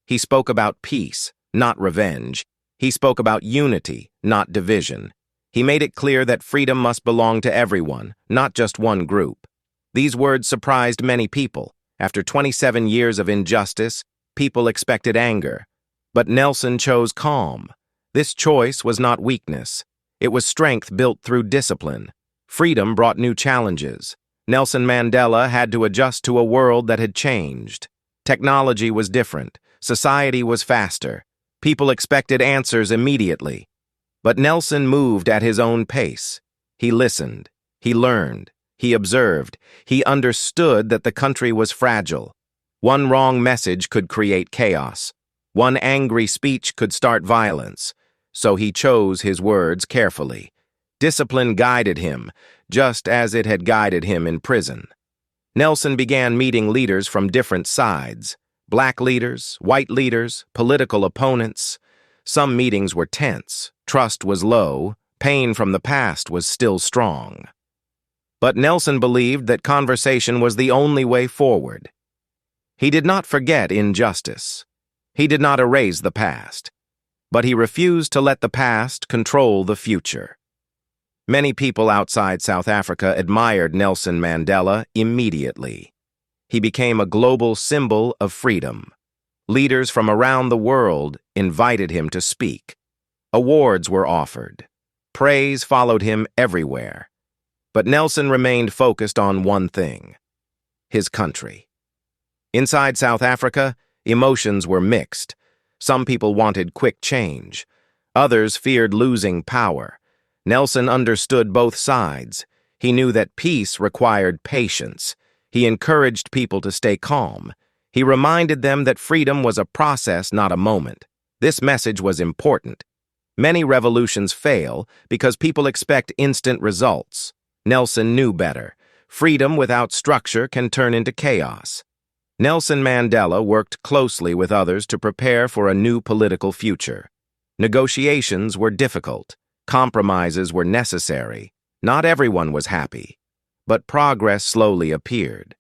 Speaker 1: He spoke about peace, not revenge. He spoke about unity, not division. He made it clear that freedom must belong to everyone, not just one group. These words surprised many people. After 27 years of injustice, people expected anger. But Nelson chose calm. This choice was not weakness. It was strength built through discipline. Freedom brought new challenges. Nelson Mandela had to adjust to a world that had changed. Technology was different. Society was faster. People expected answers immediately. But Nelson moved at his own pace. He listened. He learned. He observed. He understood that the country was fragile. One wrong message could create chaos. One angry speech could start violence. So he chose his words carefully. Discipline guided him, just as it had guided him in prison. Nelson began meeting leaders from different sides: black leaders, white leaders, political opponents. Some meetings were tense, trust was low, pain from the past was still strong. But Nelson believed that conversation was the only way forward. He did not forget injustice. He did not erase the past. But he refused to let the past control the future. Many people outside South Africa admired Nelson Mandela immediately. He became a global symbol of freedom. Leaders from around the world invited him to speak. Awards were offered. Praise followed him everywhere. But Nelson remained focused on one thing: his country. Inside South Africa, emotions were mixed. Some people wanted quick change. Others feared losing power. Nelson understood both sides. He knew that peace required patience. He encouraged people to stay calm. He reminded them that freedom was a process, not a moment. This message was important. Many revolutions fail because people expect instant results. Nelson knew better. Freedom without structure can turn into chaos. Nelson Mandela worked closely with others to prepare for a new political future. Negotiations were difficult. Compromises were necessary. Not everyone was happy. But progress slowly appeared.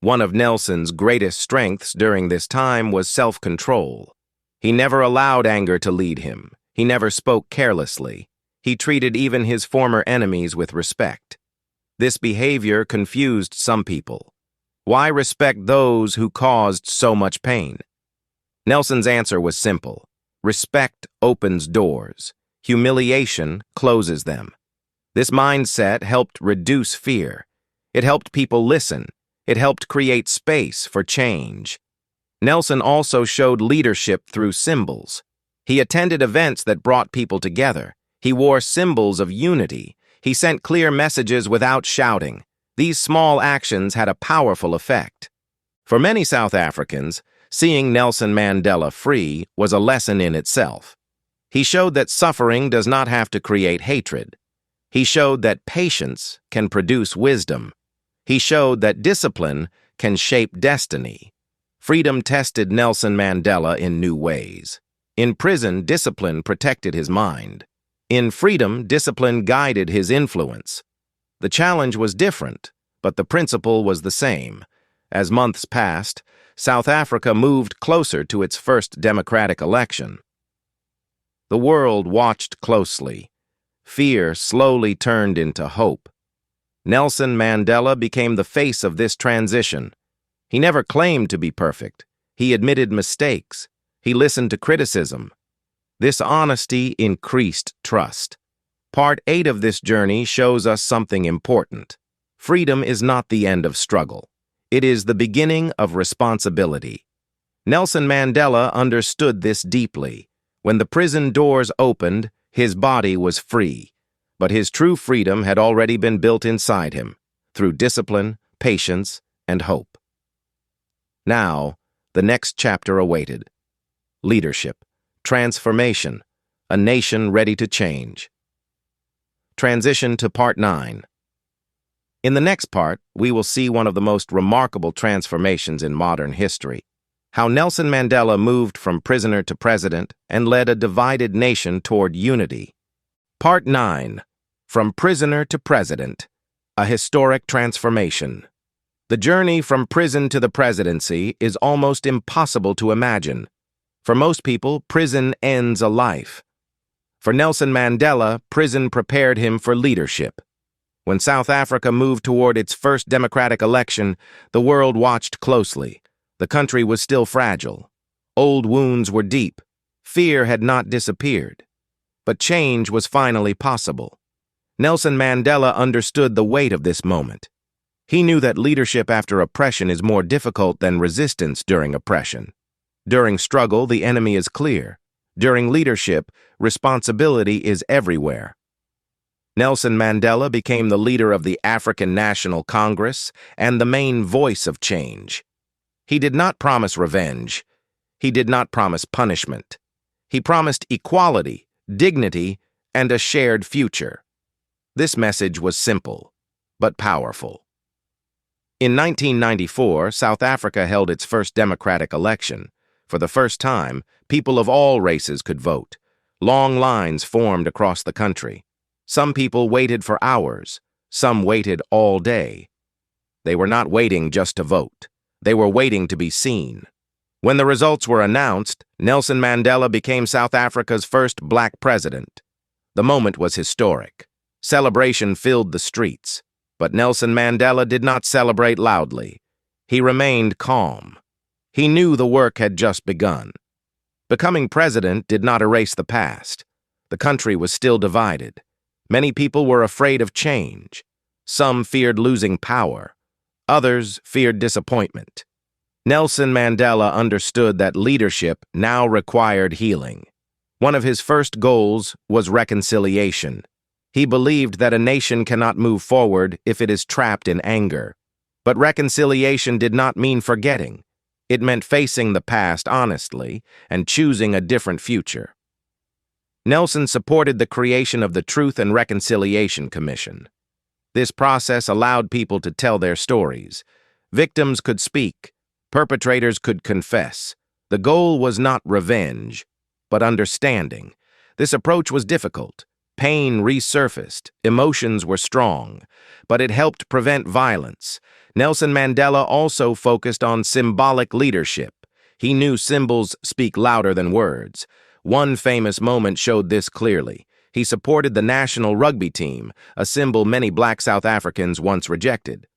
Speaker 1: One of Nelson's greatest strengths during this time was self-control. He never allowed anger to lead him. He never spoke carelessly. He treated even his former enemies with respect. This behavior confused some people. Why respect those who caused so much pain? Nelson's answer was simple. Respect opens doors. Humiliation closes them. This mindset helped reduce fear. It helped people listen. It helped create space for change. Nelson also showed leadership through symbols. He attended events that brought people together. He wore symbols of unity. He sent clear messages without shouting. These small actions had a powerful effect. For many South Africans, seeing Nelson Mandela free was a lesson in itself. He showed that suffering does not have to create hatred. He showed that patience can produce wisdom. He showed that discipline can shape destiny. Freedom tested Nelson Mandela in new ways. In prison, discipline protected his mind. In freedom, discipline guided his influence. The challenge was different, but the principle was the same. As months passed, South Africa moved closer to its first democratic election. The world watched closely. Fear slowly turned into hope. Nelson Mandela became the face of this transition. He never claimed to be perfect. He admitted mistakes. He listened to criticism. This honesty increased trust. Part 8 of this journey shows us something important. Freedom is not the end of struggle. It is the beginning of responsibility. Nelson Mandela understood this deeply. When the prison doors opened, his body was free. But his true freedom had already been built inside him, through discipline, patience, and hope. Now, the next chapter awaited. Leadership, transformation, a nation ready to change. Transition to Part 9. In the next part, we will see one of the most remarkable transformations in modern history. How Nelson Mandela moved from prisoner to president and led a divided nation toward unity. Part 9. From prisoner to president. A historic transformation. The journey from prison to the presidency is almost impossible to imagine. For most people, prison ends a life. For Nelson Mandela, prison prepared him for leadership. When South Africa moved toward its first democratic election, the world watched closely. The country was still fragile. Old wounds were deep. Fear had not disappeared. But change was finally possible. Nelson Mandela understood the weight of this moment. He knew that leadership after oppression is more difficult than resistance during oppression. During struggle, the enemy is clear. During leadership, responsibility is everywhere. Nelson Mandela became the leader of the African National Congress and the main voice of change. He did not promise revenge. He did not promise punishment. He promised equality, dignity, and a shared future. This message was simple, but powerful. In 1994, South Africa held its first democratic election. For the first time, people of all races could vote. Long lines formed across the country. Some people waited for hours. Some waited all day. They were not waiting just to vote. They were waiting to be seen. When the results were announced, Nelson Mandela became South Africa's first black president. The moment was historic. Celebration filled the streets. But Nelson Mandela did not celebrate loudly. He remained calm. He knew the work had just begun. Becoming president did not erase the past. The country was still divided. Many people were afraid of change. Some feared losing power. Others feared disappointment. Nelson Mandela understood that leadership now required healing. One of his first goals was reconciliation. He believed that a nation cannot move forward if it is trapped in anger. But reconciliation did not mean forgetting. It meant facing the past honestly and choosing a different future. Nelson supported the creation of the Truth and Reconciliation Commission. This process allowed people to tell their stories. Victims could speak. Perpetrators could confess. The goal was not revenge, but understanding. This approach was difficult. Pain resurfaced, emotions were strong, but it helped prevent violence. Nelson Mandela also focused on symbolic leadership. He knew symbols speak louder than words. One famous moment showed this clearly. He supported the national rugby team, a symbol many black South Africans once rejected.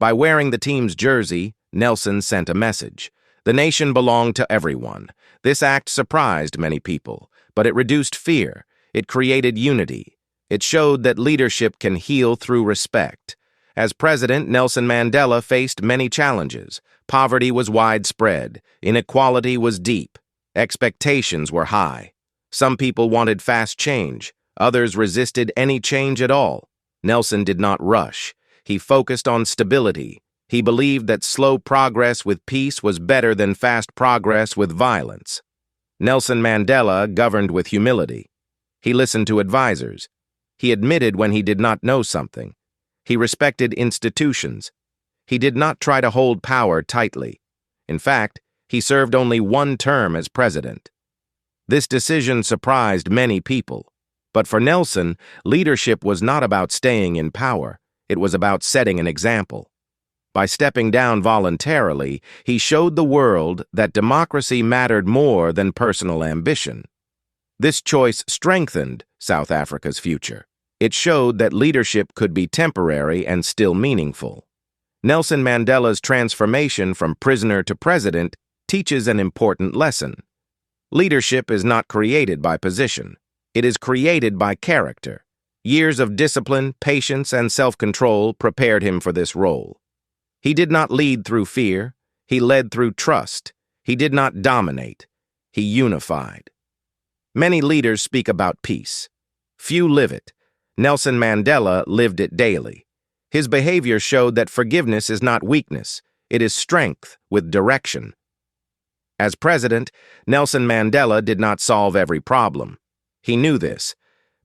Speaker 1: By wearing the team's jersey, Nelson sent a message. The nation belonged to everyone. This act surprised many people, but it reduced fear. It created unity. It showed that leadership can heal through respect. As president, Nelson Mandela faced many challenges. Poverty was widespread. Inequality was deep. Expectations were high. Some people wanted fast change. Others resisted any change at all. Nelson did not rush. He focused on stability. He believed that slow progress with peace was better than fast progress with violence. Nelson Mandela governed with humility. He listened to advisors. He admitted when he did not know something. He respected institutions. He did not try to hold power tightly. In fact, he served only one term as president. This decision surprised many people. But for Nelson, leadership was not about staying in power. It was about setting an example. By stepping down voluntarily, he showed the world that democracy mattered more than personal ambition. This choice strengthened South Africa's future. It showed that leadership could be temporary and still meaningful. Nelson Mandela's transformation from prisoner to president teaches an important lesson. Leadership is not created by position. It is created by character. Years of discipline, patience, and self-control prepared him for this role. He did not lead through fear. He led through trust. He did not dominate. He unified. Many leaders speak about peace. Few live it. Nelson Mandela lived it daily. His behavior showed that forgiveness is not weakness. It is strength with direction. As president, Nelson Mandela did not solve every problem. He knew this,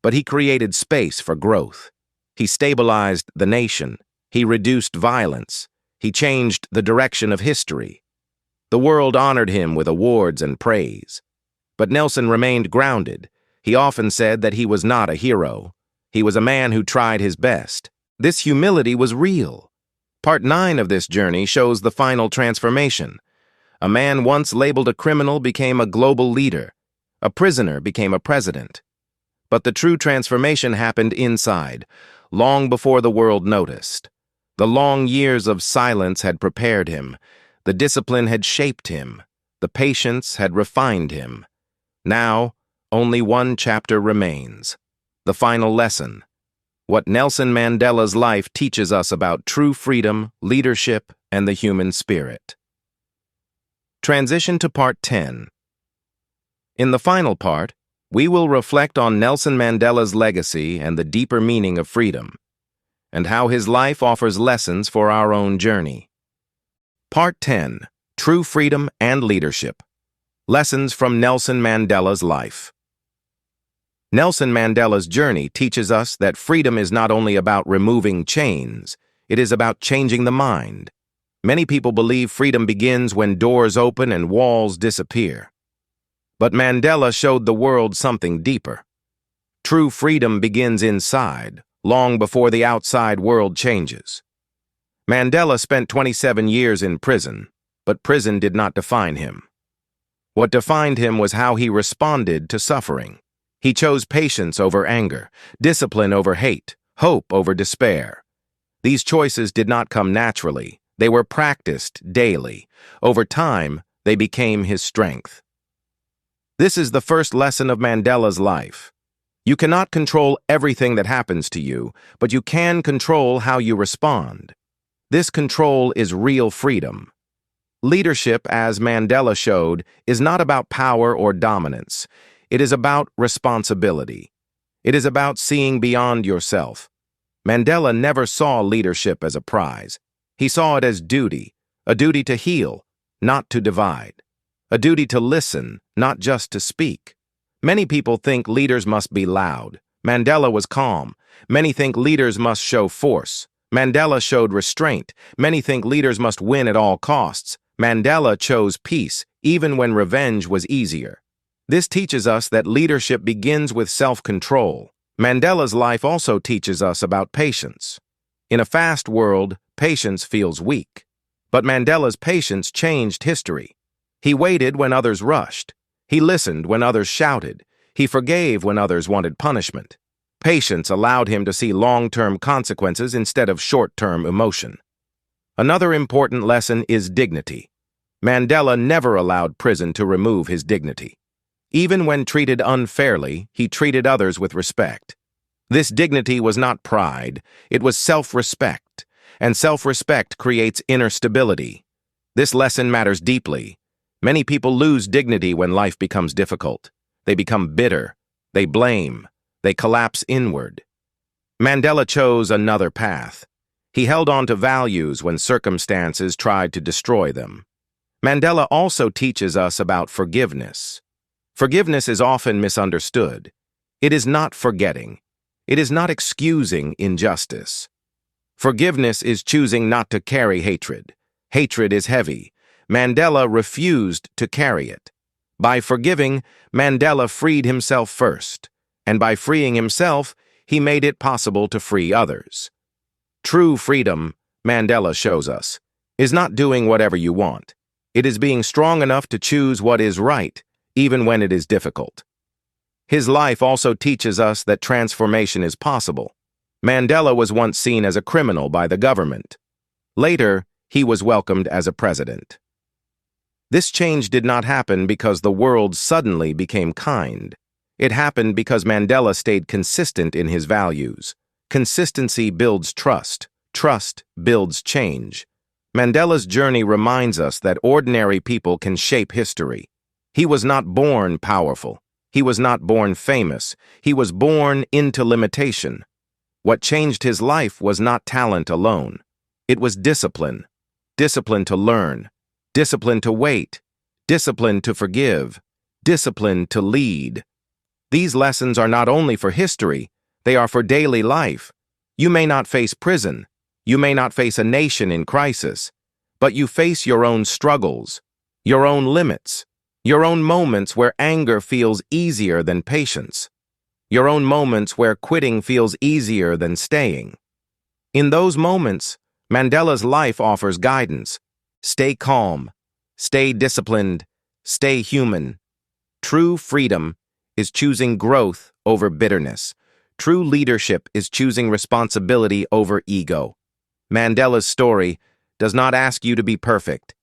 Speaker 1: but he created space for growth. He stabilized the nation. He reduced violence. He changed the direction of history. The world honored him with awards and praise. But Nelson remained grounded. He often said that he was not a hero. He was a man who tried his best. This humility was real. Part 9 of this journey shows the final transformation. A man once labeled a criminal became a global leader. A prisoner became a president. But the true transformation happened inside, long before the world noticed. The long years of silence had prepared him. The discipline had shaped him. The patience had refined him. Now, only one chapter remains. The final lesson. What Nelson Mandela's life teaches us about true freedom, leadership, and the human spirit. Transition to Part 10. In the final part, we will reflect on Nelson Mandela's legacy and the deeper meaning of freedom, and how his life offers lessons for our own journey. Part 10. True Freedom and Leadership. Lessons from Nelson Mandela's Life. Nelson Mandela's journey teaches us that freedom is not only about removing chains, it is about changing the mind. Many people believe freedom begins when doors open and walls disappear. But Mandela showed the world something deeper. True freedom begins inside, long before the outside world changes. Mandela spent 27 years in prison, but prison did not define him. What defined him was how he responded to suffering. He chose patience over anger, discipline over hate, hope over despair. These choices did not come naturally. They were practiced daily. Over time, they became his strength. This is the first lesson of Mandela's life. You cannot control everything that happens to you, but you can control how you respond. This control is real freedom. Leadership, as Mandela showed, is not about power or dominance. It is about responsibility. It is about seeing beyond yourself. Mandela never saw leadership as a prize. He saw it as duty, a duty to heal, not to divide, a duty to listen, not just to speak. Many people think leaders must be loud. Mandela was calm. Many think leaders must show force. Mandela showed restraint. Many think leaders must win at all costs. Mandela chose peace, even when revenge was easier. This teaches us that leadership begins with self-control. Mandela's life also teaches us about patience. In a fast world, patience feels weak. But Mandela's patience changed history. He waited when others rushed. He listened when others shouted. He forgave when others wanted punishment. Patience allowed him to see long-term consequences instead of short-term emotion. Another important lesson is dignity. Mandela never allowed prison to remove his dignity. Even when treated unfairly, he treated others with respect. This dignity was not pride, it was self-respect, and self-respect creates inner stability. This lesson matters deeply. Many people lose dignity when life becomes difficult. They become bitter, they blame, they collapse inward. Mandela chose another path. He held on to values when circumstances tried to destroy them. Mandela also teaches us about forgiveness. Forgiveness is often misunderstood. It is not forgetting. It is not excusing injustice. Forgiveness is choosing not to carry hatred. Hatred is heavy. Mandela refused to carry it. By forgiving, Mandela freed himself first, and by freeing himself, he made it possible to free others. True freedom, Mandela shows us, is not doing whatever you want. It is being strong enough to choose what is right, even when it is difficult. His life also teaches us that transformation is possible. Mandela was once seen as a criminal by the government. Later, he was welcomed as a president. This change did not happen because the world suddenly became kind. It happened because Mandela stayed consistent in his values. Consistency builds trust. Trust builds change. Mandela's journey reminds us that ordinary people can shape history. He was not born powerful. He was not born famous. He was born into limitation. What changed his life was not talent alone. It was discipline. Discipline to learn. Discipline to wait. Discipline to forgive. Discipline to lead. These lessons are not only for history, they are for daily life. You may not face prison. You may not face a nation in crisis. But you face your own struggles, your own limits, your own moments where anger feels easier than patience, your own moments where quitting feels easier than staying. In those moments, Mandela's life offers guidance. Stay calm, stay disciplined, stay human. True freedom is choosing growth over bitterness. True leadership is choosing responsibility over ego. Mandela's story does not ask you to be perfect.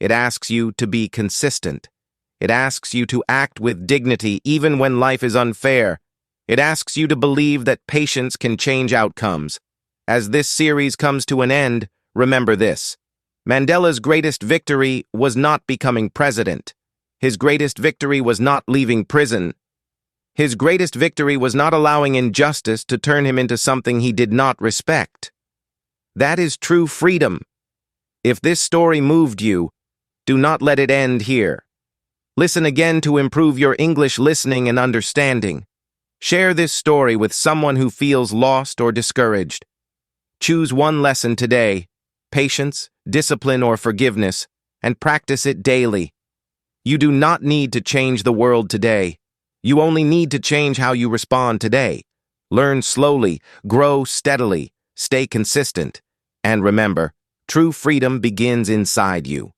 Speaker 1: It asks you to be consistent. It asks you to act with dignity even when life is unfair. It asks you to believe that patience can change outcomes. As this series comes to an end, remember this. Mandela's greatest victory was not becoming president. His greatest victory was not leaving prison. His greatest victory was not allowing injustice to turn him into something he did not respect. That is true freedom. If this story moved you, do not let it end here. Listen again to improve your English listening and understanding. Share this story with someone who feels lost or discouraged. Choose one lesson today, patience, discipline, or forgiveness, and practice it daily. You do not need to change the world today. You only need to change how you respond today. Learn slowly, grow steadily, stay consistent, and remember, true freedom begins inside you.